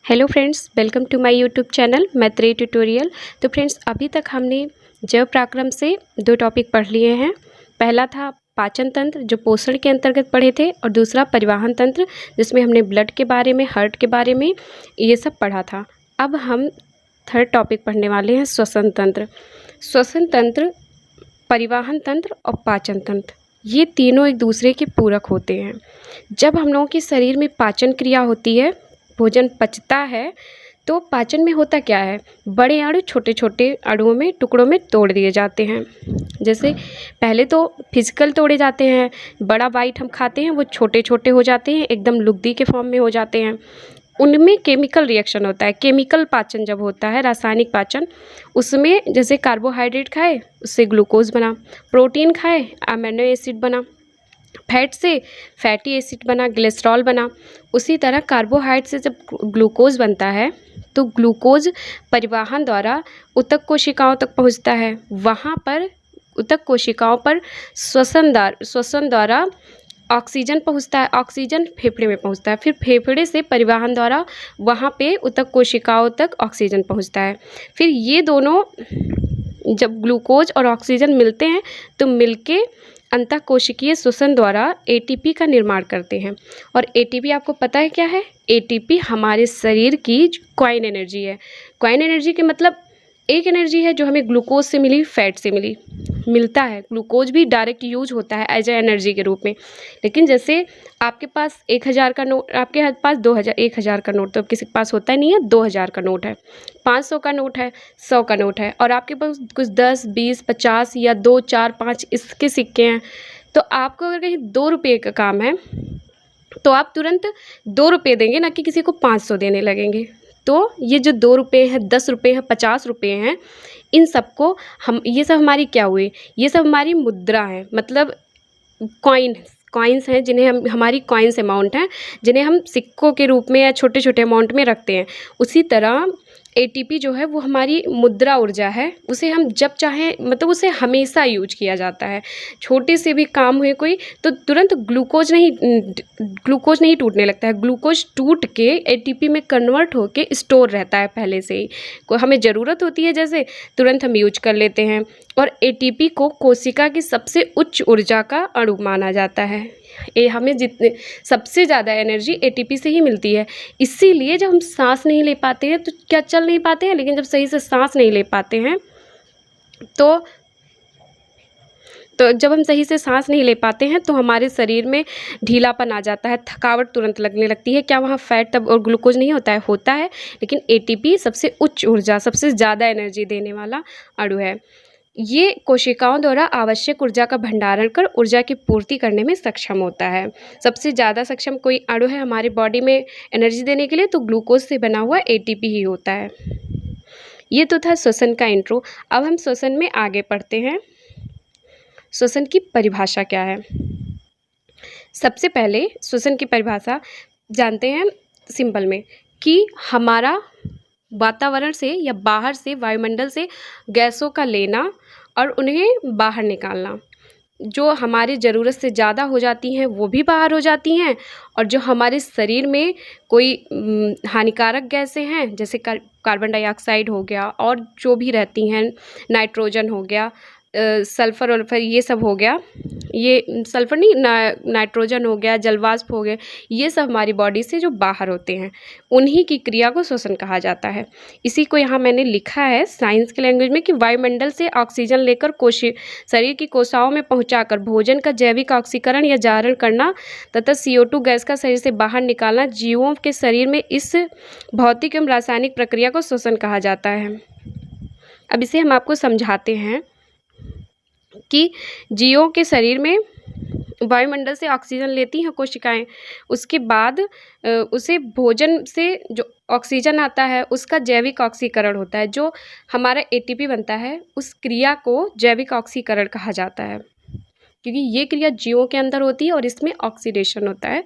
Hello friends, welcome to my YouTube channel Maitreya tutorial. तो friends, अभी तक हमने जैव पराक्रम से दो टॉपिक पढ़ लिए हैं। पहला था पाचन तंत्र, जो पोषण के अंतर्गत पढ़े थे, और दूसरा परिवहन तंत्र, जिसमें हमने ब्लड के बारे में, हार्ट के बारे में ये सब पढ़ा था। अब हम थर्ड टॉपिक पढ़ने वाले हैं, श्वसन तंत्र। श्वसन तंत्र, परिवहन तंत्र और पाचन तंत्र, ये तीनों एक दूसरे के पूरक होते हैं। जब हम लोगों के शरीर में पाचन क्रिया होती है, भोजन पचता है, तो पाचन में होता क्या है, बड़े अणु छोटे छोटे अणुओं में, टुकड़ों में तोड़ दिए जाते हैं। जैसे पहले तो फिजिकल तोड़े जाते हैं, बड़ा बाइट हम खाते हैं वो छोटे छोटे हो जाते हैं, एकदम लुगदी के फॉर्म में हो जाते हैं। उनमें केमिकल रिएक्शन होता है। केमिकल पाचन जब होता है, रासायनिक पाचन, उसमें जैसे कार्बोहाइड्रेट खाए उससे ग्लूकोज बना, प्रोटीन खाए अमीनो एसिड बना, फैट से फैटी एसिड बना, ग्लिसरॉल बना। उसी तरह कार्बोहाइड्रेट से जब ग्लूकोज बनता है तो ग्लूकोज परिवहन द्वारा ऊतक कोशिकाओं तक पहुंचता है। वहाँ पर ऊतक कोशिकाओं पर श्वसन द्वारा ऑक्सीजन पहुंचता है। ऑक्सीजन फेफड़े में पहुंचता है, फिर फेफड़े से परिवहन द्वारा वहाँ पे ऊतक कोशिकाओं तक ऑक्सीजन पहुंचता है। फिर ये दोनों जब ग्लूकोज और ऑक्सीजन मिलते हैं तो मिलके अंतःकोशिकीय श्वसन द्वारा एटीपी का निर्माण करते हैं। और एटीपी आपको पता है क्या है? एटीपी हमारे शरीर की क्वाइन एनर्जी है। क्वाइन एनर्जी के मतलब एक एनर्जी है जो हमें ग्लूकोज से मिली, फैट से मिलता है। ग्लूकोज भी डायरेक्ट यूज होता है एज ए एनर्जी के रूप में। लेकिन जैसे आपके पास 1000 का नोट, आपके पास 2000, 1000 का नोट तो अब किसी के पास होता ही नहीं है, 2000 का नोट है, 500 का नोट है, 100 का नोट है, और आपके पास कुछ 10, 20, 50 या 2, 4, 5 इसके सिक्के हैं। तो आपको अगर कहीं 2 रुपये का काम है तो आप तुरंत 2 रुपये देंगे, ना कि किसी को 500 देने लगेंगे। तो ये जो 2 रुपये हैं, 10 रुपये हैं, 50 रुपये हैं, इन सबको हम, ये सब हमारी क्या हुई, ये सब हमारी मुद्रा है, मतलब कॉइन्स हैं, जिन्हें हम, हमारी कॉइन्स अमाउंट हैं, जिन्हें हम सिक्कों के रूप में या छोटे छोटे अमाउंट में रखते हैं। उसी तरह एटीपी जो है वो हमारी मुद्रा ऊर्जा है। उसे हम जब चाहें, मतलब उसे हमेशा यूज किया जाता है। छोटे से भी काम हुए कोई तो तुरंत ग्लूकोज नहीं टूटने लगता है। ग्लूकोज टूट के एटीपी में कन्वर्ट होके स्टोर रहता है पहले से ही। कोई हमें ज़रूरत होती है जैसे, तुरंत हम यूज कर लेते हैं। और एटीपी को कोशिका की सबसे उच्च ऊर्जा का अणु माना जाता है। ये हमें जितने सबसे ज़्यादा एनर्जी एटीपी से ही मिलती है। इसीलिए जब हम सांस नहीं ले पाते हैं तो क्या, चल नहीं पाते हैं, लेकिन जब सही से सांस नहीं ले पाते हैं तो जब हम सही से सांस नहीं ले पाते हैं तो हमारे शरीर में ढीलापन आ जाता है, थकावट तुरंत लगने लगती है। क्या वहाँ फैट तब और ग्लूकोज नहीं होता है? होता है, लेकिन एटीपी सबसे उच्च ऊर्जा, सबसे ज़्यादा एनर्जी देने वाला अणु है। ये कोशिकाओं द्वारा आवश्यक ऊर्जा का भंडारण कर ऊर्जा की पूर्ति करने में सक्षम होता है। सबसे ज़्यादा सक्षम कोई अणु है हमारे बॉडी में एनर्जी देने के लिए तो ग्लूकोज से बना हुआ एटीपी ही होता है। ये तो था श्वसन का इंट्रो। अब हम श्वसन में आगे पढ़ते हैं। श्वसन की परिभाषा क्या है? सबसे पहले श्वसन की परिभाषा जानते हैं सिंपल में, कि हमारा वातावरण से या बाहर से, वायुमंडल से गैसों का लेना और उन्हें बाहर निकालना। जो हमारी ज़रूरत से ज़्यादा हो जाती हैं वो भी बाहर हो जाती हैं, और जो हमारे शरीर में कोई हानिकारक गैसें हैं, जैसे कार्बन डाइऑक्साइड हो गया, और जो भी रहती हैं, नाइट्रोजन हो गया, सल्फ़र वल्फ़र ये सब हो गया, ये सल्फ़र नहीं, नाइट्रोजन हो गया, जलवाष्प हो गए, ये सब हमारी बॉडी से जो बाहर होते हैं, उन्हीं की क्रिया को श्वसन कहा जाता है। इसी को यहाँ मैंने लिखा है साइंस के लैंग्वेज में, कि वायुमंडल से ऑक्सीजन लेकर शरीर की कोशिकाओं में पहुँचाकर भोजन का जैविक ऑक्सीकरण या जारण करना तथा CO2 गैस का शरीर से बाहर निकालना, जीवों के शरीर में इस भौतिक एवं रासायनिक प्रक्रिया को श्वसन कहा जाता है। अब इसे हम आपको समझाते हैं कि जीवों के शरीर में वायुमंडल से ऑक्सीजन लेती हैं कोशिकाएं, उसके बाद उसे भोजन से जो ऑक्सीजन आता है उसका जैविक ऑक्सीकरण होता है। जो हमारा एटीपी बनता है उस क्रिया को जैविक ऑक्सीकरण कहा जाता है, क्योंकि ये क्रिया जीवों के अंदर होती है और इसमें ऑक्सीडेशन होता है,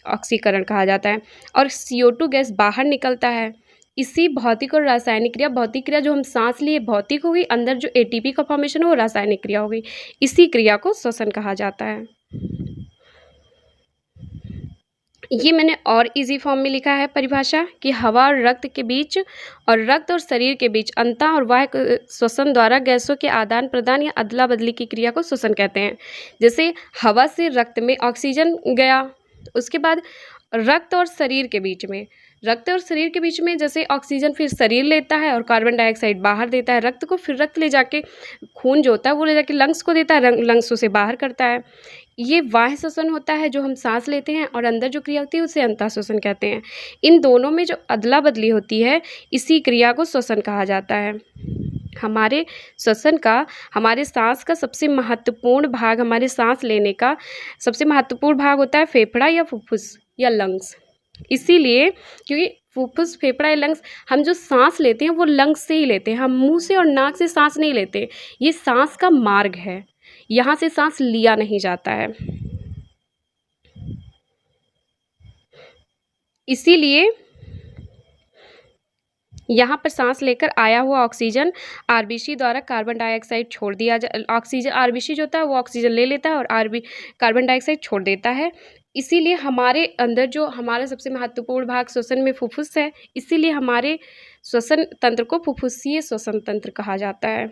ऑक्सीकरण कहा जाता है। और CO2 गैस बाहर निकलता है। इसी भौतिक और रासायनिक क्रिया, भौतिक क्रिया जो हम सांस लिए भौतिक हो गई, अंदर जो एटीपी का फॉर्मेशन हो वो रासायनिक क्रिया हो गई। इसी क्रिया को श्वसन कहा जाता है। ये मैंने और इजी फॉर्म में लिखा है परिभाषा कि हवा और रक्त के बीच और रक्त और शरीर के बीच अंतः और बाह्य श्वसन द्वारा गैसों के आदान प्रदान या अदला बदली की क्रिया को श्वसन कहते हैं। जैसे हवा से रक्त में ऑक्सीजन गया, उसके बाद रक्त और शरीर के बीच में जैसे ऑक्सीजन फिर शरीर लेता है और कार्बन डाइऑक्साइड बाहर देता है रक्त को, फिर रक्त ले जाके खून जो होता है वो ले जाके लंग्स को देता है, लंग्स उसे बाहर करता है। ये बाह्य श्वसन होता है जो हम सांस लेते हैं, और अंदर जो क्रिया होती है उसे अंतः श्वसन कहते हैं। इन दोनों में जो अदला बदली होती है इसी क्रिया को श्वसन कहा जाता है। हमारे श्वसन का, हमारे सांस का सबसे महत्वपूर्ण भाग, हमारे सांस लेने का सबसे महत्वपूर्ण भाग होता है फेफड़ा या फुफ्फुस या लंग्स। इसीलिए क्योंकि फुफ्फुस, फेफड़ा या लंग्स, हम जो सांस लेते हैं वो लंग्स से ही लेते हैं, हम मुंह से और नाक से सांस नहीं लेते। ये सांस का मार्ग है, यहाँ से सांस लिया नहीं जाता है। इसीलिए यहाँ पर सांस लेकर आया हुआ ऑक्सीजन आरबीसी द्वारा कार्बन डाइऑक्साइड छोड़ दिया ऑक्सीजन, आरबीसी जो होता है वो ऑक्सीजन ले लेता है और कार्बन डाइऑक्साइड छोड़ देता है। इसीलिए हमारे अंदर जो हमारा सबसे महत्वपूर्ण भाग श्वसन में फुफ्फुस है, इसीलिए हमारे श्वसन तंत्र को फुफ्फुसीय श्वसन तंत्र कहा जाता है।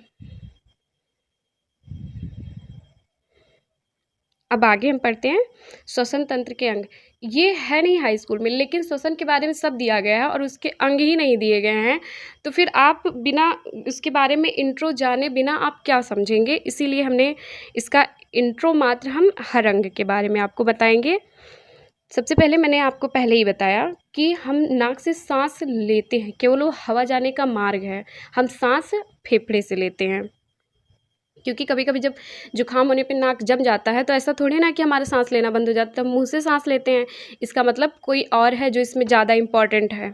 अब आगे हम पढ़ते हैं श्वसन तंत्र के अंग। ये है नहीं हाई स्कूल में, लेकिन श्वसन के बारे में सब दिया गया है और उसके अंग ही नहीं दिए गए हैं, तो फिर आप बिना उसके बारे में इंट्रो जाने बिना आप क्या समझेंगे। इसीलिए हमने इसका इंट्रो मात्र हम हर अंग के बारे में आपको बताएंगे। सबसे पहले मैंने आपको पहले ही बताया कि हम नाक से सांस लेते हैं, केवल वो हवा जाने का मार्ग है। हम सांस फेफड़े से लेते हैं, क्योंकि कभी कभी जब जुकाम होने पे नाक जम जाता है तो ऐसा थोड़ी ना कि हमारा सांस लेना बंद हो जाता है, तब मुंह से सांस लेते हैं। इसका मतलब कोई और है जो इसमें ज़्यादा इम्पॉर्टेंट है।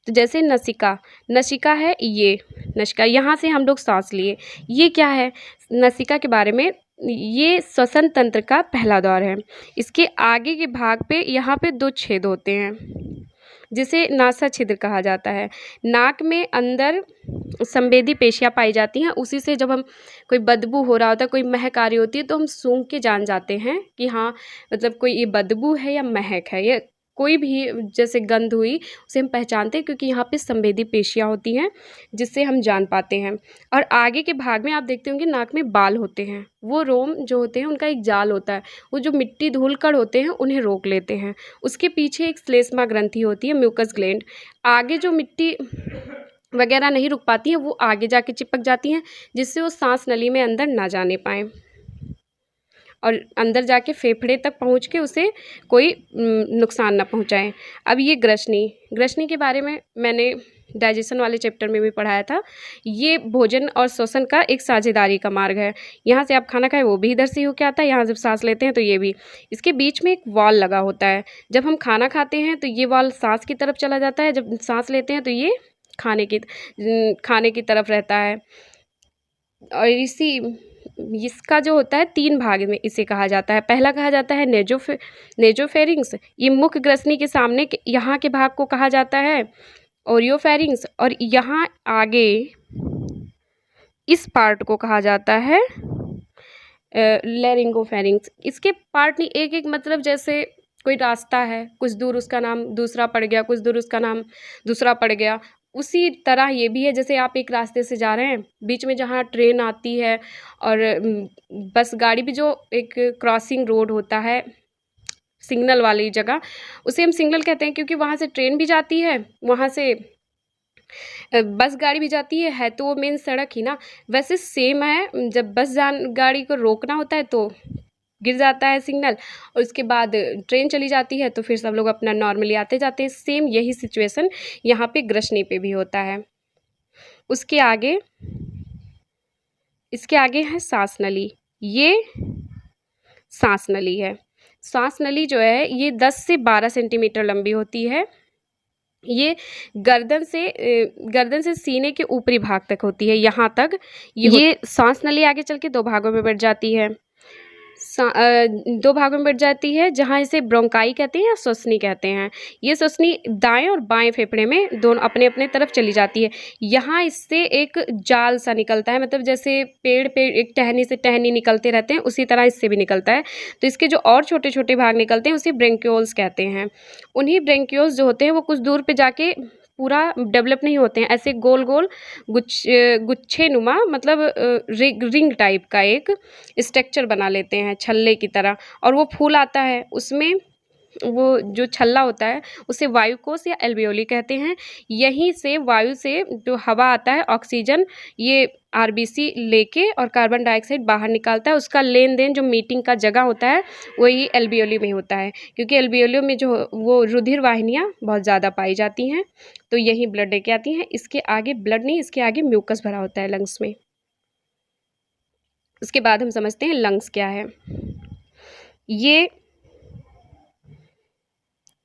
तो जैसे नसिका, नसिका है ये, नसिका, यहाँ से हम लोग सांस लिए, ये क्या है नसिका के बारे में, ये श्वसन तंत्र का पहला दौर है। इसके आगे के भाग पे यहाँ पे 2 छेद होते हैं जिसे नासा छिद्र कहा जाता है। नाक में अंदर संवेदी पेशियाँ पाई जाती हैं, उसी से जब हम कोई बदबू हो रहा होता है, कोई महक आ रही होती है, तो हम सूंघ के जान जाते हैं कि हाँ मतलब कोई ये बदबू है या महक है, या कोई भी जैसे गंध हुई उसे हम पहचानते हैं, क्योंकि यहाँ पे संवेदी पेशियाँ होती हैं जिससे हम जान पाते हैं। और आगे के भाग में आप देखते होंगे नाक में बाल होते हैं, वो रोम जो होते हैं उनका एक जाल होता है, वो जो मिट्टी धूल कण होते हैं उन्हें रोक लेते हैं। उसके पीछे एक श्लेष्मा ग्रंथि होती है, म्यूकस ग्लैंड। आगे जो मिट्टी वगैरह नहीं रुक पाती हैं वो आगे जाके चिपक जाती हैं, जिससे वो सांस नली में अंदर ना जाने पाएँ और अंदर जाके फेफड़े तक पहुंच के उसे कोई नुकसान ना पहुंचाएं। अब ये ग्रसनी, ग्रसनी के बारे में मैंने डाइजेशन वाले चैप्टर में भी पढ़ाया था। ये भोजन और श्वसन का एक साझेदारी का मार्ग है। यहाँ से आप खाना खाएं वो भी इधर से होके आता है, यहाँ जब सांस लेते हैं तो ये भी। इसके बीच में एक वॉल लगा होता है, जब हम खाना खाते हैं तो ये वॉल सांस की तरफ चला जाता है, जब सांस लेते हैं तो ये खाने की तरफ रहता है। और इसका जो होता है 3 भाग में इसे कहा जाता है। पहला कहा जाता है नेजोफेरिंग्स, ये मुख्य ग्रसनी के सामने यहाँ के भाग को कहा जाता है ओरियोफेरिंग्स, और यहाँ आगे इस पार्ट को कहा जाता है लैरिंगोफेरिंग्स। इसके पार्ट नहीं, एक एक मतलब जैसे कोई रास्ता है, कुछ दूर उसका नाम दूसरा पड़ गया, कुछ दूर उसका नाम दूसरा पड़ गया, उसी तरह ये भी है। जैसे आप एक रास्ते से जा रहे हैं, बीच में जहाँ ट्रेन आती है और बस गाड़ी भी, जो एक क्रॉसिंग रोड होता है सिग्नल वाली जगह, उसे हम सिग्नल कहते हैं, क्योंकि वहाँ से ट्रेन भी जाती है, वहाँ से बस गाड़ी भी जाती है तो वो मेन सड़क ही ना। वैसे सेम है, जब गाड़ी को रोकना होता है तो गिर जाता है सिग्नल, और उसके बाद ट्रेन चली जाती है तो फिर सब लोग अपना नॉर्मली आते जाते हैं। सेम यही सिचुएशन यहाँ पे ग्रसनी पे भी होता है। उसके आगे, इसके आगे है सांस नली। ये सांस नली है। सांस नली जो है ये 10 से 12 सेंटीमीटर लंबी होती है। ये गर्दन से सीने के ऊपरी भाग तक होती है, यहाँ तक। ये सांस नली आगे चल के 2 भागों में बढ़ जाती है। दो भागों में बट जाती है, जहाँ इसे ब्रोंकाई कहते हैं या श्वसनी कहते हैं। ये श्वसनी दाएं और बाएं फेफड़े में दोनों अपने अपने तरफ चली जाती है। यहाँ इससे एक जाल सा निकलता है, मतलब जैसे पेड़ पे एक टहनी से टहनी निकलते रहते हैं, उसी तरह इससे भी निकलता है। तो इसके जो और छोटे छोटे भाग निकलते हैं उसे ब्रेंक्यूल्स कहते हैं। उन्हीं ब्रेंक्यूल्स जो होते हैं वो कुछ दूर पे जाके पूरा डेवलप नहीं होते हैं, ऐसे गोल गोल गुच्छे नुमा, मतलब रिंग टाइप का एक स्ट्रक्चर बना लेते हैं छल्ले की तरह, और वो फूल आता है। उसमें वो जो छल्ला होता है उसे वायुकोश या एल्वियोली कहते हैं। यहीं से वायु से जो हवा आता है, ऑक्सीजन, ये आरबीसी लेके और कार्बन डाइऑक्साइड बाहर निकालता है। उसका लेन देन जो मीटिंग का जगह होता है वही एल्वियोली में होता है, क्योंकि एल्वियोली में जो वो रुधिर वाहिनियाँ बहुत ज़्यादा पाई जाती हैं, तो यही ब्लड लेके आती हैं। इसके आगे ब्लड नहीं, इसके आगे म्यूकस भरा होता है लंग्स में। उसके बाद हम समझते हैं लंग्स क्या है।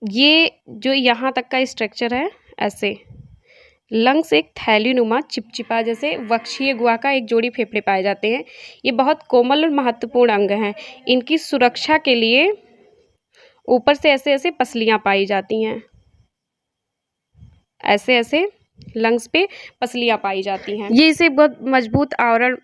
ये जो यहाँ तक का स्ट्रक्चर है, ऐसे लंग्स एक थैलीनुमा चिपचिपा जैसे वक्षीय गुहा का एक जोड़ी फेफड़े पाए जाते हैं। ये बहुत कोमल और महत्वपूर्ण अंग हैं। इनकी सुरक्षा के लिए ऊपर से ऐसे ऐसे पसलियाँ पाई जाती हैं, ऐसे ऐसे लंग्स पे पसलियाँ पाई जाती हैं। ये इसे बहुत मजबूत आवरण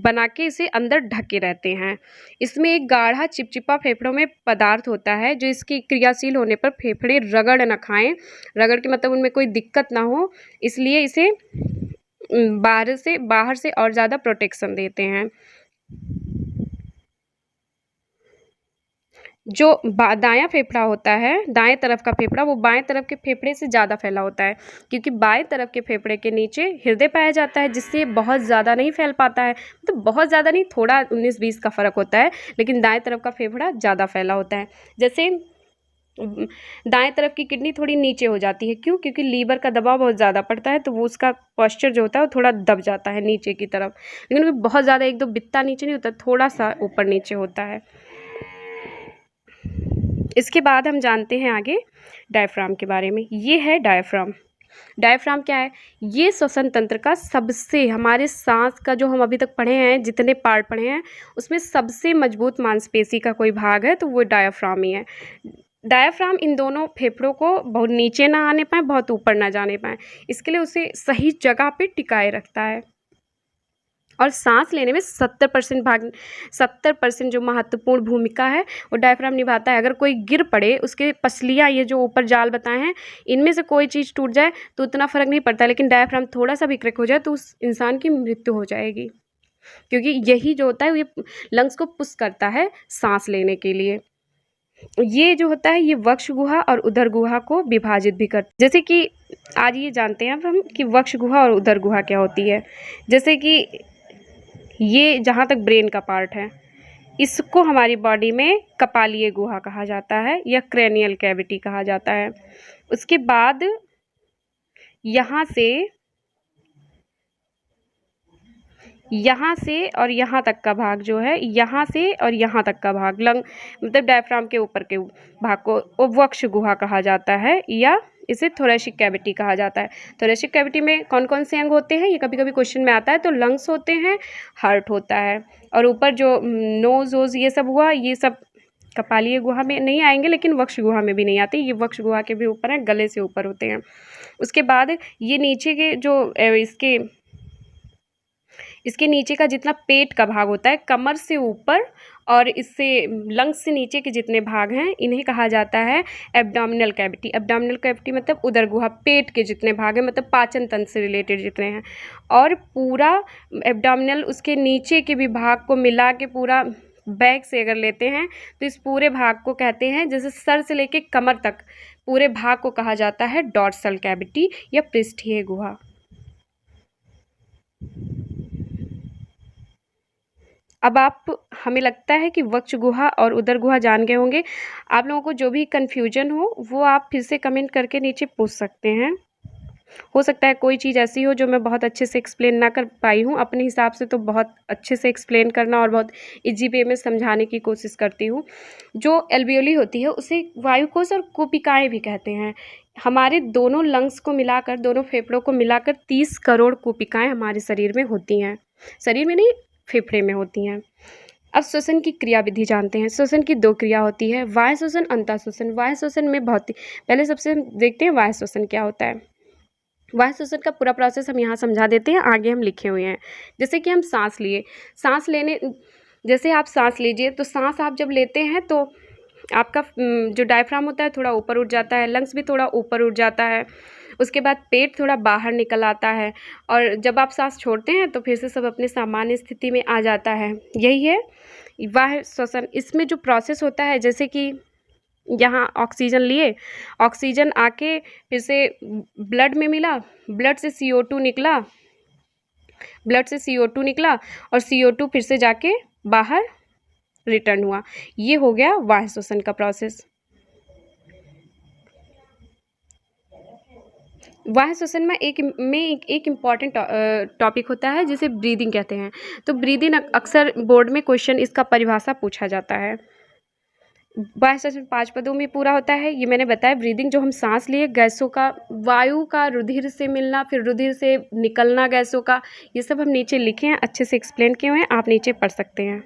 बना के इसे अंदर ढके रहते हैं। इसमें एक गाढ़ा चिपचिपा फेफड़ों में पदार्थ होता है जो इसकी क्रियाशील होने पर फेफड़े रगड़ न खाएं, रगड़ के मतलब उनमें कोई दिक्कत ना हो, इसलिए इसे बाहर से और ज़्यादा प्रोटेक्शन देते हैं। जो दायां फेफड़ा होता है, दाएं तरफ का फेफड़ा, वो बाएं तरफ के फेफड़े से ज़्यादा फैला होता है, क्योंकि बाएं तरफ के फेफड़े के नीचे हृदय पाया जाता है, जिससे बहुत ज़्यादा नहीं फैल पाता है। मतलब बहुत ज़्यादा नहीं, थोड़ा 19-20 का फ़र्क होता है, लेकिन दाएं तरफ का फेफड़ा ज़्यादा फैला होता है। जैसे दाएं तरफ की किडनी थोड़ी नीचे हो जाती है, क्यों? क्योंकि लीवर का दबाव बहुत ज़्यादा पड़ता है, तो वो उसका पॉस्चर जो होता है वो थोड़ा दब जाता है नीचे की तरफ, लेकिन वो बहुत ज़्यादा एक दो बित्ता नीचे नहीं होता, थोड़ा सा ऊपर नीचे होता है। इसके बाद हम जानते हैं आगे डायफ्राम के बारे में। ये है डायफ्राम। डायफ्राम क्या है? ये श्वसन तंत्र का सबसे, हमारे सांस का जो हम अभी तक पढ़े हैं, जितने पार्ट पढ़े हैं, उसमें सबसे मजबूत मांसपेशी का कोई भाग है तो वो डायफ्राम ही है। डायफ्राम इन दोनों फेफड़ों को बहुत नीचे ना आने पाए, बहुत ऊपर ना जाने पाए, इसके लिए उसे सही जगह पे टिकाए रखता है। और सांस लेने में 70% जो महत्वपूर्ण भूमिका है वो डायफ्राम निभाता है। अगर कोई गिर पड़े, उसके पसलियाँ, ये जो ऊपर जाल बताए हैं, इनमें से कोई चीज़ टूट जाए तो उतना फ़र्क नहीं पड़ता, लेकिन डायफ्राम थोड़ा सा भी क्रैक हो जाए तो उस इंसान की मृत्यु हो जाएगी, क्योंकि यही जो होता है ये लंग्स को पुश करता है सांस लेने के लिए। ये जो होता है ये वक्ष गुहा और उदर गुहा को विभाजित भी करता है। जैसे कि आज ये जानते हैं अब हम कि वक्ष गुहा और उदर गुहा क्या होती है। जैसे कि ये जहाँ तक ब्रेन का पार्ट है, इसको हमारी बॉडी में कपालीय गुहा कहा जाता है या क्रेनियल कैविटी कहा जाता है। उसके बाद यहाँ से और यहाँ तक का भाग जो है, यहाँ से और यहाँ तक का भाग, लंग मतलब डायफ्राम के ऊपर के भाग को वक्ष गुहा कहा जाता है, या इसे थोरेसिक कैविटी कहा जाता है। थोरेसिक कैविटी में कौन कौन से अंग होते हैं, ये कभी कभी क्वेश्चन में आता है। तो लंग्स होते हैं, हार्ट होता है, और ऊपर जो नोज वोज ये सब हुआ, ये सब कपालीय गुहा में नहीं आएंगे, लेकिन वक्ष गुहा में भी नहीं आते, ये वक्ष गुहा के भी ऊपर है, गले से ऊपर होते हैं। उसके बाद ये नीचे के जो इसके नीचे का जितना पेट का भाग होता है, कमर से ऊपर और इससे लंग्स से नीचे के जितने भाग हैं, इन्हें कहा जाता है एब्डोमिनल कैविटी। एब्डोमिनल कैविटी मतलब उदर गुहा, पेट के जितने भाग हैं, मतलब पाचन तंत्र से रिलेटेड जितने हैं, और पूरा एब्डोमिनल, उसके नीचे के भी भाग को मिला के पूरा बैक से अगर लेते हैं तो इस पूरे भाग को कहते हैं, जैसे सर से लेके कमर तक पूरे भाग को कहा जाता है डॉर्सल कैविटी या पृष्ठीय गुहा। अब हमें लगता है कि वक्ष गुहा और उदर गुहा जान गए होंगे। आप लोगों को जो भी कन्फ्यूजन हो वो आप फिर से कमेंट करके नीचे पूछ सकते हैं। हो सकता है कोई चीज़ ऐसी हो जो मैं बहुत अच्छे से एक्सप्लेन ना कर पाई हूँ। अपने हिसाब से तो बहुत अच्छे से एक्सप्लेन करना और बहुत इजी वे में समझाने की कोशिश करती हूँ। जो एल्वियोली होती है उसे वायुकोश और कूपिकाएँ भी कहते हैं। हमारे दोनों लंग्स को मिलाकर, दोनों फेफड़ों को मिलाकर 30 करोड़ कूपिकाएँ हमारे शरीर में होती हैं। शरीर में नहीं, फेफड़े में होती हैं। अब श्वसन की क्रिया विधि जानते हैं। श्वसन की दो क्रिया होती है, वाह्य श्वसन, अंतः श्वसन। वाह्य श्वसन में भौतिक, पहले सबसे हम देखते हैं वाह्य श्वसन क्या होता है। वाह्य श्वसन का पूरा प्रोसेस हम यहाँ समझा देते हैं, आगे हम लिखे हुए हैं। जैसे कि हम सांस लिए, सांस लेने, जैसे आप सांस लीजिए तो सांस आप जब लेते हैं तो आपका जो डायफ्राम होता है थोड़ा ऊपर उठ जाता है, लंग्स भी थोड़ा ऊपर उठ जाता है, उसके बाद पेट थोड़ा बाहर निकल आता है, और जब आप सांस छोड़ते हैं तो फिर से सब अपने सामान्य स्थिति में आ जाता है। यही है वाह्य श्वसन। इसमें जो प्रोसेस होता है, जैसे कि यहाँ ऑक्सीजन लिए, ऑक्सीजन आके फिर से ब्लड में मिला, ब्लड से CO2 निकला, ब्लड से CO2 निकला और CO2 फिर से जाके बाहर रिटर्न हुआ। ये हो गया वाह्य श्वसन का प्रोसेस। वाह्य श्वसन में एक इम्पॉर्टेंट टॉपिक होता है जिसे ब्रीदिंग कहते हैं। तो ब्रीदिंग अक्सर बोर्ड में क्वेश्चन इसका परिभाषा पूछा जाता है। वाह्य श्वसन 5 पदों में पूरा होता है। ये मैंने बताया, ब्रीदिंग जो हम सांस लिए, गैसों का, वायु का रुधिर से मिलना, फिर रुधिर से निकलना गैसों का, ये सब हम नीचे लिखे हैं, अच्छे से एक्सप्लेन किए हुए हैं, आप नीचे पढ़ सकते हैं।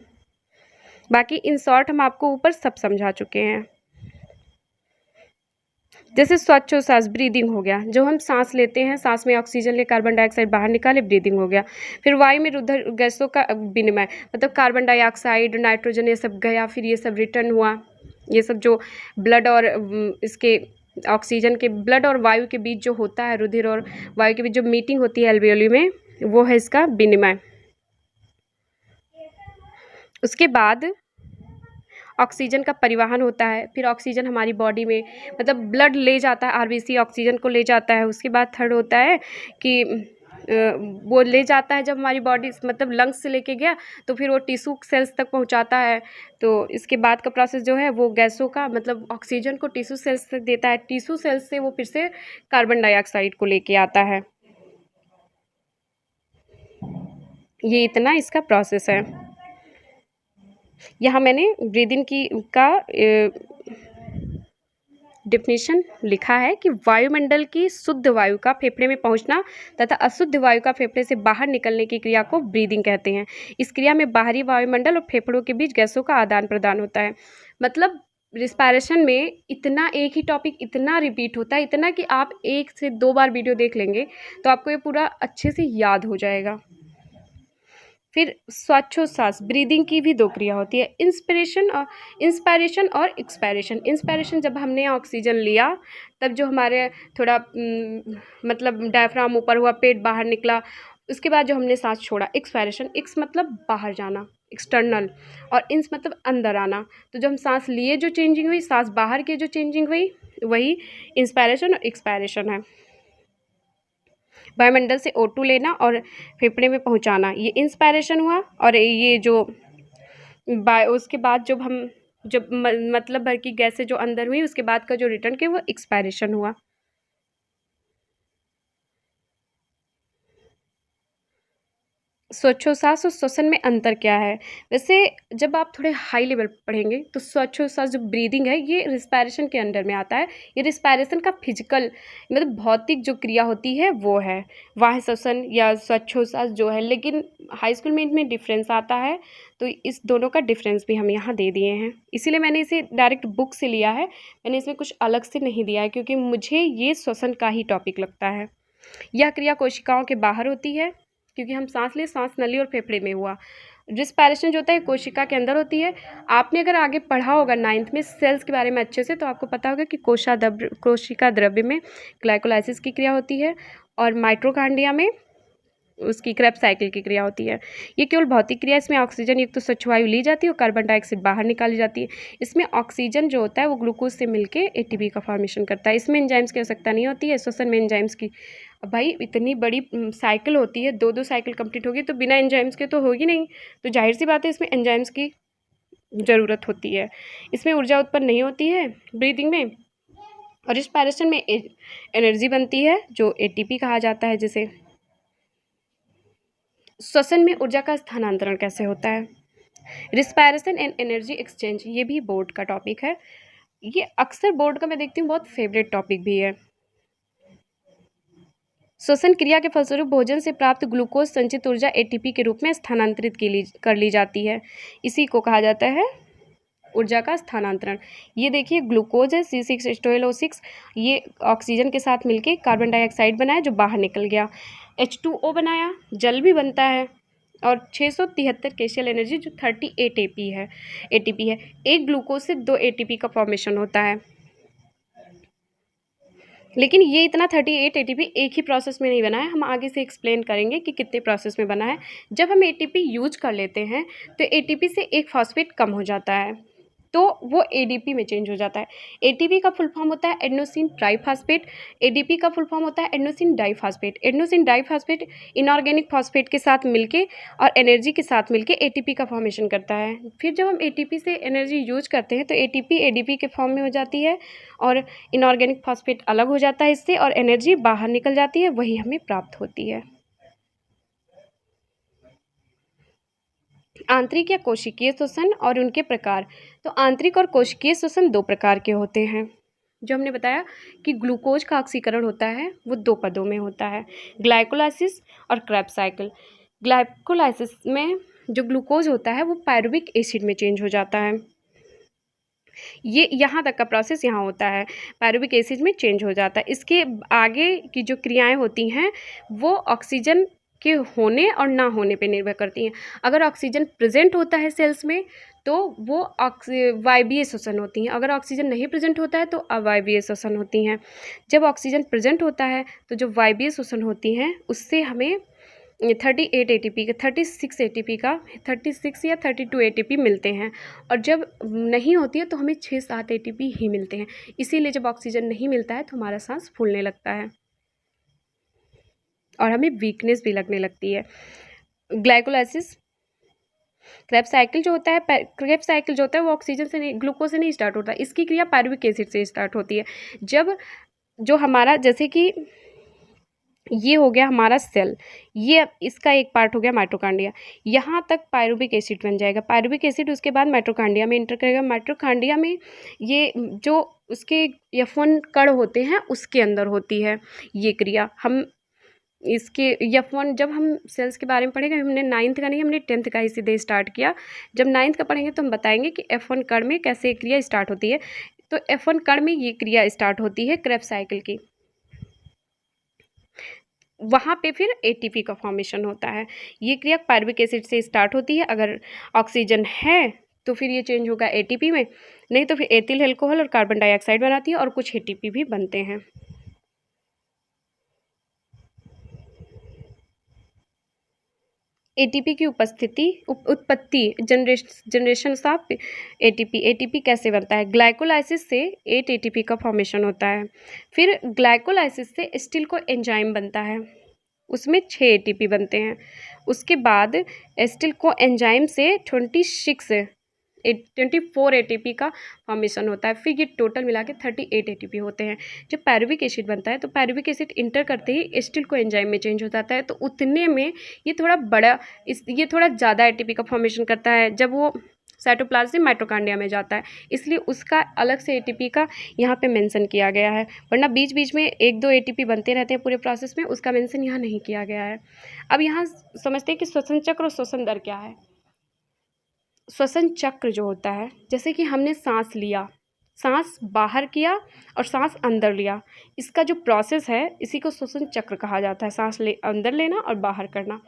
बाकी इन शॉर्ट हम आपको ऊपर सब समझा चुके हैं। जैसे श्वासोच्छ्वास ब्रीदिंग हो गया, जो हम सांस लेते हैं, सांस में ऑक्सीजन ले कार्बन डाइऑक्साइड बाहर निकाले, ब्रीदिंग हो गया। फिर वायु में रुधिर गैसों का विनिमय, मतलब कार्बन डाइऑक्साइड, नाइट्रोजन, ये सब गया, फिर ये सब रिटर्न हुआ। ये सब जो ब्लड और इसके ऑक्सीजन के, ब्लड और वायु के बीच जो होता है, रुधिर और वायु के बीच जो मीटिंग होती है एल्वियोली में, वो है इसका विनिमय। उसके बाद ऑक्सीजन का परिवहन होता है, फिर ऑक्सीजन हमारी बॉडी में, मतलब ब्लड ले जाता है, RBC ऑक्सीजन को ले जाता है। उसके बाद थर्ड होता है कि वो ले जाता है जब हमारी बॉडी, मतलब लंग्स से लेके गया तो फिर वो टिश्यू सेल्स तक पहुंचाता है। तो इसके बाद का प्रोसेस जो है वो गैसों का, मतलब ऑक्सीजन को टिश्यू सेल्स तक देता है, टिश्यू सेल्स से वो फिर से कार्बन डाइऑक्साइड को लेके आता है। ये इतना इसका प्रोसेस है। यहाँ मैंने ब्रीदिंग की का डेफिनेशन लिखा है कि वायुमंडल की शुद्ध वायु का फेफड़े में पहुंचना तथा अशुद्ध वायु का फेफड़े से बाहर निकलने की क्रिया को ब्रीदिंग कहते हैं। इस क्रिया में बाहरी वायुमंडल और फेफड़ों के बीच गैसों का आदान प्रदान होता है। मतलब रिस्पायरेशन में इतना, एक ही टॉपिक इतना रिपीट होता है, इतना कि आप 1 से 2 बार वीडियो देख लेंगे तो आपको ये पूरा अच्छे से याद हो जाएगा। फिर श्वासोच्छ्वास ब्रीदिंग की भी दो क्रिया होती है, इंस्पिरेशन और एक्सपायरेशन। इंस्पायरेशन जब हमने ऑक्सीजन लिया तब जो हमारे थोड़ा मतलब डायफ्राम ऊपर हुआ, पेट बाहर निकला, उसके बाद जो हमने सांस छोड़ा, एक्सपायरेशन। एक्स मतलब बाहर जाना, एक्सटर्नल, और इंस मतलब अंदर आना। तो जब हम सांस लिए जो चेंजिंग हुई, सांस बाहर की जो चेंजिंग हुई, वही इंस्पायरेशन और एक्सपायरेशन है। वायुमंडल से O2 लेना और फेफड़े में पहुंचाना, ये इंस्पायरेशन हुआ। और ये जो उसके बाद जब मतलब भर की गैसें जो अंदर हुई, उसके बाद का जो रिटर्न किया वो एक्सपायरेशन हुआ। श्वासोच्छ्वास और श्वसन में अंतर क्या है? वैसे जब आप थोड़े हाई लेवल पर पढ़ेंगे तो श्वासोच्छ्वास जो ब्रीदिंग है ये रिस्पायरेशन के अंडर में आता है। ये रिस्पायरेशन का फिजिकल, मतलब भौतिक जो क्रिया होती है वो है वाह्य श्वसन या श्वासोच्छ्वास जो है। लेकिन हाई स्कूल में इनमें डिफरेंस आता है, तो इस दोनों का डिफरेंस भी हम यहाँ दे दिए हैं। इसीलिए मैंने इसे डायरेक्ट बुक से लिया है, मैंने इसमें कुछ अलग से नहीं दिया है, क्योंकि मुझे ये श्वसन का ही टॉपिक लगता है। यह क्रिया कोशिकाओं के बाहर होती है, क्योंकि हम सांस लिए, सांस नली और फेफड़े में हुआ। रिस्पायरेशन जो होता है कोशिका के अंदर होती है। आपने अगर आगे पढ़ा होगा 9th में सेल्स के बारे में अच्छे से, तो आपको पता होगा कि कोशिका द्रव्य में ग्लाइकोलाइसिस की क्रिया होती है और माइटोकॉन्ड्रिया में उसकी क्रेब्स साइकिल की क्रिया होती है। ये केवल भौतिक क्रिया, इसमें ऑक्सीजन युक्त तो स्वच्छ वायु ली जाती है और कार्बन डाइऑक्साइड बाहर निकाली जाती है। इसमें ऑक्सीजन जो होता है वो ग्लूकोज से मिलके ATP का फॉर्मेशन करता है। इसमें एंजाइम्स की आवश्यकता नहीं होती है। श्वसन में एंजाइम्स की, अब भाई इतनी बड़ी साइकिल होती है, 2 साइकिल कंप्लीट होगी तो बिना एंजाइम्स के तो होगी नहीं, तो जाहिर सी बात है इसमें एंजाइम्स की ज़रूरत होती है। इसमें ऊर्जा उत्पन्न नहीं होती है ब्रीदिंग में। और रिस्पायरेशन में एनर्जी बनती है जो ATP कहा जाता है जिसे। श्वसन में ऊर्जा का स्थानांतरण कैसे होता है? रिस्पायरेशन एंड एनर्जी एक्सचेंज, ये भी बोर्ड का टॉपिक है। ये अक्सर बोर्ड का मैं देखती हूँ बहुत फेवरेट टॉपिक भी है। श्वसन क्रिया के फलस्वरूप भोजन से प्राप्त ग्लूकोज संचित ऊर्जा एटीपी के रूप में स्थानांतरित कर ली जाती है। इसी को कहा जाता है ऊर्जा का स्थानांतरण। ये देखिए ग्लूकोज है C6H12O6, ये ऑक्सीजन के साथ मिलके कार्बन डाइऑक्साइड बनाया जो बाहर निकल गया, H2O बनाया, जल भी बनता है, और 673 केशियल एनर्जी जो 38 एटीपी है। एक ग्लूकोज से 2 एटीपी का फॉर्मेशन होता है। लेकिन ये इतना 38 एटीपी एक ही प्रोसेस में नहीं बना है, हम आगे से एक्सप्लेन करेंगे कि कितने प्रोसेस में बना है। जब हम एटीपी यूज कर लेते हैं तो एटीपी से एक फॉस्फेट कम हो जाता है, तो वो एडीपी में चेंज हो जाता है। एटीपी का फुल फॉर्म होता है एडेनोसिन ट्राइफॉस्फेट, एडीपी का फुल फॉर्म होता है adenosine diphosphate. Adenosine diphosphate inorganic phosphate के साथ मिलके और एनर्जी के साथ मिलके एटीपी का फॉर्मेशन करता है। फिर जब हम एटीपी से एनर्जी यूज करते हैं तो एटीपी एडीपी के फॉर्म में हो जाती है और इनऑर्गेनिक फॉस्फेट अलग हो जाता है इससे, और एनर्जी बाहर निकल जाती है, वही हमें प्राप्त होती है। आंतरिक या कोशिकीय श्वसन और उनके प्रकार। तो आंतरिक और कोशिकीय श्वसन 2 प्रकार के होते हैं। जो हमने बताया कि ग्लूकोज का ऑक्सीकरण होता है वो 2 पदों में होता है, ग्लाइकोलाइसिस और क्रेब्स साइकिल। ग्लाइकोलाइसिस में जो ग्लूकोज होता है वो पायरुविक एसिड में चेंज हो जाता है। ये यहाँ तक का प्रोसेस यहाँ होता है, पायरुविक एसिड में चेंज हो जाता है। इसके आगे की जो क्रियाएं होती हैं वो ऑक्सीजन के होने और ना होने पे निर्भर करती हैं। अगर ऑक्सीजन प्रेजेंट होता है सेल्स में तो वो वायवीय श्वसन होती हैं, अगर ऑक्सीजन नहीं प्रेजेंट होता है तो अवायवीय श्वसन होती हैं। जब ऑक्सीजन प्रेजेंट होता है तो जो वायवीय श्वसन होती हैं उससे हमें 38 एटीपी का 36 एटीपी का 36 या 32 एटीपी मिलते हैं, और जब नहीं होती है तो हमें 6-7 एटीपी ही मिलते हैं। इसीलिए जब ऑक्सीजन नहीं मिलता है तो हमारा सांस फूलने लगता है और हमें वीकनेस भी लगने लगती है। ग्लाइकोलाइसिस क्रेब्स साइकिल जो होता है, क्रेब्स साइकिल जो होता है वो ऑक्सीजन से नहीं, ग्लूकोज से नहीं स्टार्ट होता है, इसकी क्रिया पायरुविक एसिड से स्टार्ट होती है। जब जो हमारा जैसे कि ये हो गया हमारा सेल, ये इसका एक पार्ट हो गया माइटोकांड्रिया, यहाँ तक पायरुविक एसिड बन जाएगा। पायरुविक एसिड उसके बाद माइटोकांड्रिया में इंटर करेगा। माइटोकांड्रिया में ये जो उसके F1 कण होते हैं उसके अंदर होती है ये क्रिया। हम इसके F1 जब हम सेल्स के बारे में पढ़ेंगे, हमने 9th का नहीं, हमने 10th का ही सीधे स्टार्ट किया। जब 9th का पढ़ेंगे तो हम बताएंगे कि F1 कण में कैसे क्रिया स्टार्ट होती है। तो F1 कण में ये क्रिया स्टार्ट होती है क्रेब्स साइकिल की, वहाँ पे फिर एटीपी का फॉर्मेशन होता है। ये क्रिया पायरुविक एसिड से स्टार्ट होती है। अगर ऑक्सीजन है तो फिर ये चेंज होगा एटीपी में, नहीं तो फिर एथिल अल्कोहल और कार्बन डाइऑक्साइड बनाती है और कुछ एटीपी भी बनते हैं। एटीपी की उत्पत्ति जनरेशन ऑफ एटीपी कैसे बनता है। ग्लाइकोलाइसिस से 8 एटीपी का फॉर्मेशन होता है। फिर ग्लाइकोलाइसिस से स्टील को एंजाइम बनता है, उसमें 6 एटीपी बनते हैं। उसके बाद स्टील को एंजाइम से 24 एटीपी का फॉर्मेशन होता है। फिर ये टोटल मिला के 38 एटीपी होते हैं। जब पायरुविक एसिड बनता है तो पायरुविक एसिड इंटर करते ही स्टील को एंजाइम में चेंज हो जाता है, तो उतने में ये थोड़ा ज़्यादा एटीपी का फॉर्मेशन करता है जब वो साइटोप्लाज्म से माइटोकांड्रिया में जाता है, इसलिए उसका अलग से एटीपी का यहाँ पे मेंशन किया गया है। वरना बीच बीच में 1-2 एटीपी बनते रहते हैं पूरे प्रोसेस में, उसका मेंशन यहाँ नहीं किया गया है। अब यहाँ समझते हैं कि श्वसन चक्र और श्वसन दर क्या है। श्वसन चक्र जो होता है, जैसे कि हमने सांस लिया, सांस बाहर किया और सांस अंदर लिया, इसका जो प्रोसेस है इसी को श्वसन चक्र कहा जाता है। सांस अंदर लेना और बाहर करना।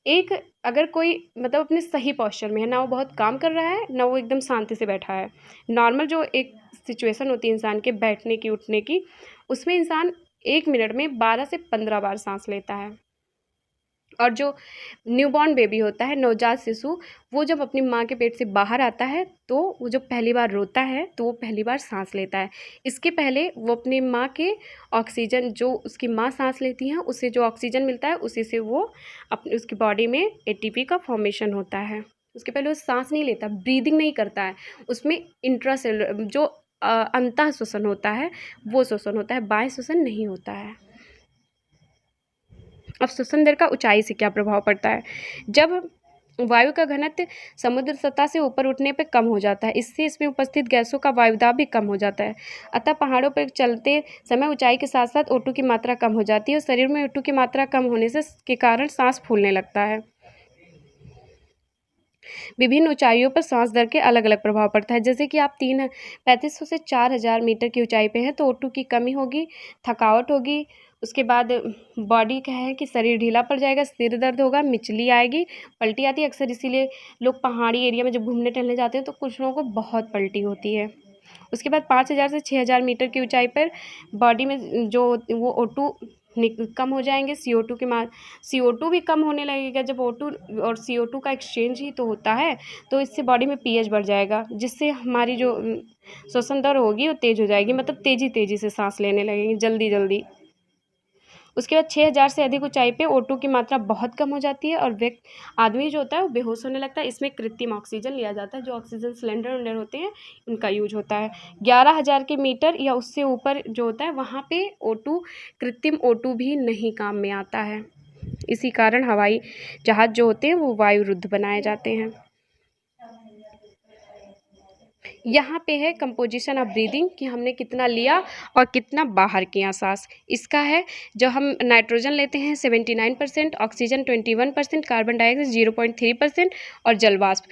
एक अगर कोई मतलब अपने सही पोस्चर में है, ना वो बहुत काम कर रहा है ना वो एकदम शांति से बैठा है, नॉर्मल जो एक सिचुएशन होती है इंसान के बैठने की उठने की, उसमें इंसान 1 मिनट में 12 से 15 बार सांस लेता है। और जो न्यूबॉर्न बेबी होता है, नवजात शिशु, वो जब अपनी माँ के पेट से बाहर आता है तो वो जब पहली बार रोता है तो वो पहली बार सांस लेता है। इसके पहले वो अपनी माँ के ऑक्सीजन जो उसकी माँ सांस लेती हैं उससे जो ऑक्सीजन मिलता है उसी से वो अपनी उसकी बॉडी में एटीपी का फॉर्मेशन होता है। उसके पहले वो सांस नहीं लेता, ब्रीदिंग नहीं करता है, उसमें इंट्रासेलुलर जो अंतः श्वसन होता है वो श्वसन होता है, बाह्य श्वसन नहीं होता है। अब श्वसन दर का ऊंचाई से क्या प्रभाव पड़ता है। जब वायु का घनत्व समुद्र सतह से ऊपर उठने पर कम हो जाता है। इससे इसमें उपस्थित गैसों का वायुदाब भी कम हो जाता है। अतः पहाड़ों पर चलते समय ऊंचाई के साथ साथ O2 की मात्रा कम हो जाती है और शरीर में O2 की मात्रा कम होने से के कारण सांस फूलने लगता है। विभिन्न ऊंचाइयों पर सांस दर के अलग अलग प्रभाव पड़ता है। जैसे कि आप 3500 से 4000 मीटर की ऊंचाई पे हैं तो O2 की कमी होगी, थकावट होगी। उसके बाद बॉडी क्या है कि शरीर ढीला पड़ जाएगा, सिर दर्द होगा, मिचली आएगी, पलटी आती है। अक्सर इसीलिए लोग पहाड़ी एरिया में जब घूमने टहलने जाते हैं तो कुछ लोगों को बहुत पलटी होती है। उसके बाद 5000 से 6000 मीटर की ऊंचाई पर बॉडी में जो वो O2 कम हो जाएंगे। CO2 भी कम होने लगेगा। जब O2 और CO2 का एक्सचेंज ही तो होता है, तो इससे बॉडी में pH बढ़ जाएगा, जिससे हमारी जो श्वसन दर होगी वो तेज़ हो जाएगी, मतलब तेज़ी से सांस लेने लगेंगे जल्दी। उसके बाद 6000 से अधिक ऊंचाई पे O2 की मात्रा बहुत कम हो जाती है और आदमी जो होता है वो बेहोश होने लगता है। इसमें कृत्रिम ऑक्सीजन लिया जाता है, जो ऑक्सीजन सिलेंडर होते हैं उनका यूज होता है। 11000 के मीटर या उससे ऊपर जो होता है वहाँ पे कृत्रिम O2 भी नहीं काम में आता है। इसी कारण हवाई जहाज जो होते हैं वो वायुरुद्ध बनाए जाते हैं। यहाँ पे है कंपोजिशन ऑफ ब्रीदिंग कि हमने कितना लिया और कितना बाहर किया सांस। इसका है जो हम नाइट्रोजन लेते हैं 79%, ऑक्सीजन 21%, कार्बन डाइऑक्साइड 0.3% और जल वाष्प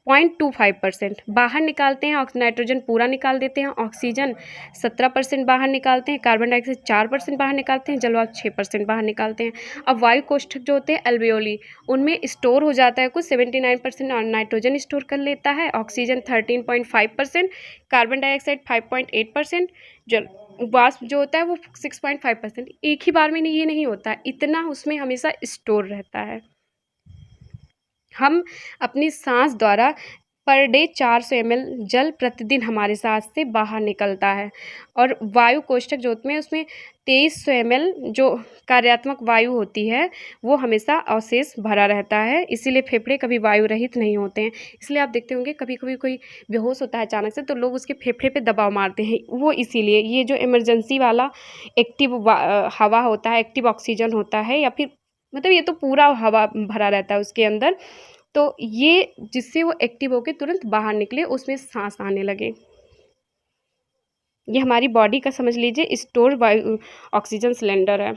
0.25% बाहर निकालते हैं। नाइट्रोजन पूरा निकाल देते हैं, ऑक्सीजन 17% बाहर निकालते हैं, कार्बन डाइऑक्साइड 4% बाहर निकालते हैं, जल वाष्प 6% बाहर निकालते हैं। अब वायु कोष्ठक जो होते हैं एल्वियोली, उनमें स्टोर हो जाता है कुछ 79% नाइट्रोजन स्टोर कर लेता है, ऑक्सीजन 13.5%, कार्बन डाइऑक्साइड 5.8%, जल वाष्प जो होता है वो 6.5%। एक ही बार में ये नहीं होता है, इतना उसमें हमेशा स्टोर रहता है। हम अपनी सांस द्वारा पर डे 400 ml जल प्रतिदिन हमारे सांस से बाहर निकलता है और वायु कोष्ठक जो होते हैं उसमें 2300 ml जो कार्यात्मक वायु होती है वो हमेशा अवशेष भरा रहता है। इसीलिए फेफड़े कभी वायु रहित नहीं होते हैं। इसलिए आप देखते होंगे कभी कभी कोई बेहोश होता है अचानक से तो लोग उसके फेफड़े पे दबाव मारते हैं, वो इसीलिए ये जो इमरजेंसी वाला एक्टिव हवा होता है, एक्टिव ऑक्सीजन होता है, या फिर मतलब ये तो पूरा हवा भरा रहता है उसके अंदर, तो ये जिससे वो एक्टिव होकर तुरंत बाहर निकले, उसमें सांस आने लगे। ये हमारी बॉडी का समझ लीजिए स्टोर वायु ऑक्सीजन सिलेंडर है।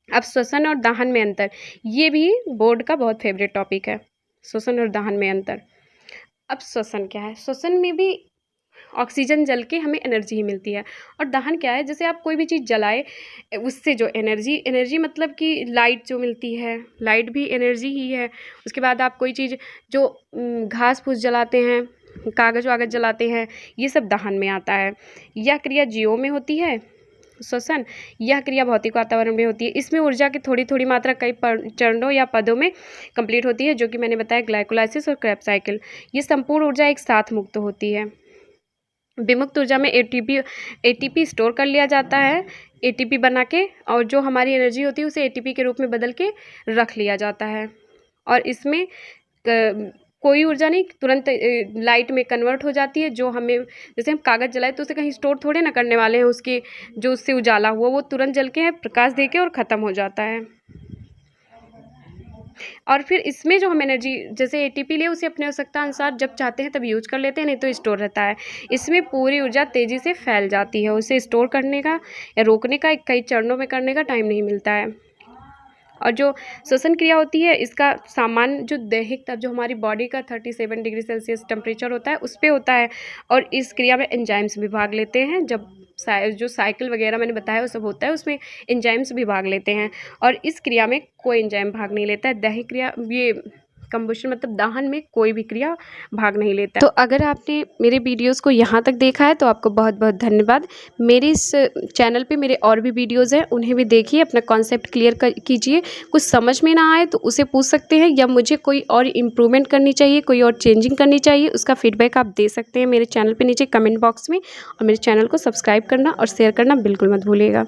अब श्वसन और दाहन में अंतर, ये भी बोर्ड का बहुत फेवरेट टॉपिक है, श्वसन और दाहन में अंतर। अब श्वसन क्या है? श्वसन में भी ऑक्सीजन जल के हमें एनर्जी ही मिलती है। और दहन क्या है? जैसे आप कोई भी चीज़ जलाए उससे जो एनर्जी मतलब कि लाइट जो मिलती है, लाइट भी एनर्जी ही है। उसके बाद आप कोई चीज़ जो घास फूस जलाते हैं, कागज़ वागज़ जलाते हैं, ये सब दहन में आता है। यह क्रिया जीवों में होती है श्वसन, यह क्रिया भौतिक वातावरण में होती है। इसमें ऊर्जा की थोड़ी थोड़ी मात्रा कई चरणों या पदों में कंप्लीट होती है, जो कि मैंने बताया ग्लाइकोलाइसिस और क्रेब्स साइकिल। ये संपूर्ण ऊर्जा एक साथ मुक्त होती है। विमुक्त ऊर्जा में एटीपी स्टोर कर लिया जाता है, एटीपी बना के, और जो हमारी एनर्जी होती है उसे एटीपी के रूप में बदल के रख लिया जाता है। और इसमें कोई ऊर्जा नहीं, तुरंत लाइट में कन्वर्ट हो जाती है। जो हमें जैसे हम कागज़ जलाए तो उसे कहीं स्टोर थोड़े ना करने वाले हैं, उसके जो उससे उजाला हुआ वो तुरंत जल के प्रकाश दे के और ख़त्म हो जाता है। और फिर इसमें जो हम एनर्जी जैसे एटीपी ले, उसे अपने आवश्यकता अनुसार जब चाहते हैं तब यूज कर लेते हैं, नहीं तो स्टोर रहता है। इसमें पूरी ऊर्जा तेज़ी से फैल जाती है, उसे स्टोर करने का या रोकने का कई चरणों में करने का टाइम नहीं मिलता है। और जो श्वसन क्रिया होती है, इसका सामान्य जो दैहिक ताप जो हमारी बॉडी का 37 डिग्री सेल्सियस टेम्परेचर होता है उस पर होता है। और इस क्रिया में एंजाइम्स भी भाग लेते हैं। जब जो साइकिल वगैरह मैंने बताया वो सब होता है, उसमें एंजाइम्स भी भाग लेते हैं। और इस क्रिया में कोई एंजाइम भाग नहीं लेता है। दैहिक क्रिया, ये कंबशन मतलब दहन में कोई भी क्रिया भाग नहीं लेता। तो अगर आपने मेरे वीडियोस को यहाँ तक देखा है तो आपको बहुत बहुत धन्यवाद। मेरे इस चैनल पे मेरे और भी वीडियोस हैं, उन्हें भी देखिए, अपना कॉन्सेप्ट क्लियर कीजिए। कुछ समझ में ना आए तो उसे पूछ सकते हैं, या मुझे कोई और इम्प्रूवमेंट करनी चाहिए, कोई और चेंजिंग करनी चाहिए, उसका फीडबैक आप दे सकते हैं मेरे चैनल पर नीचे कमेंट बॉक्स में। और मेरे चैनल को सब्सक्राइब करना और शेयर करना बिल्कुल मत भूलिएगा।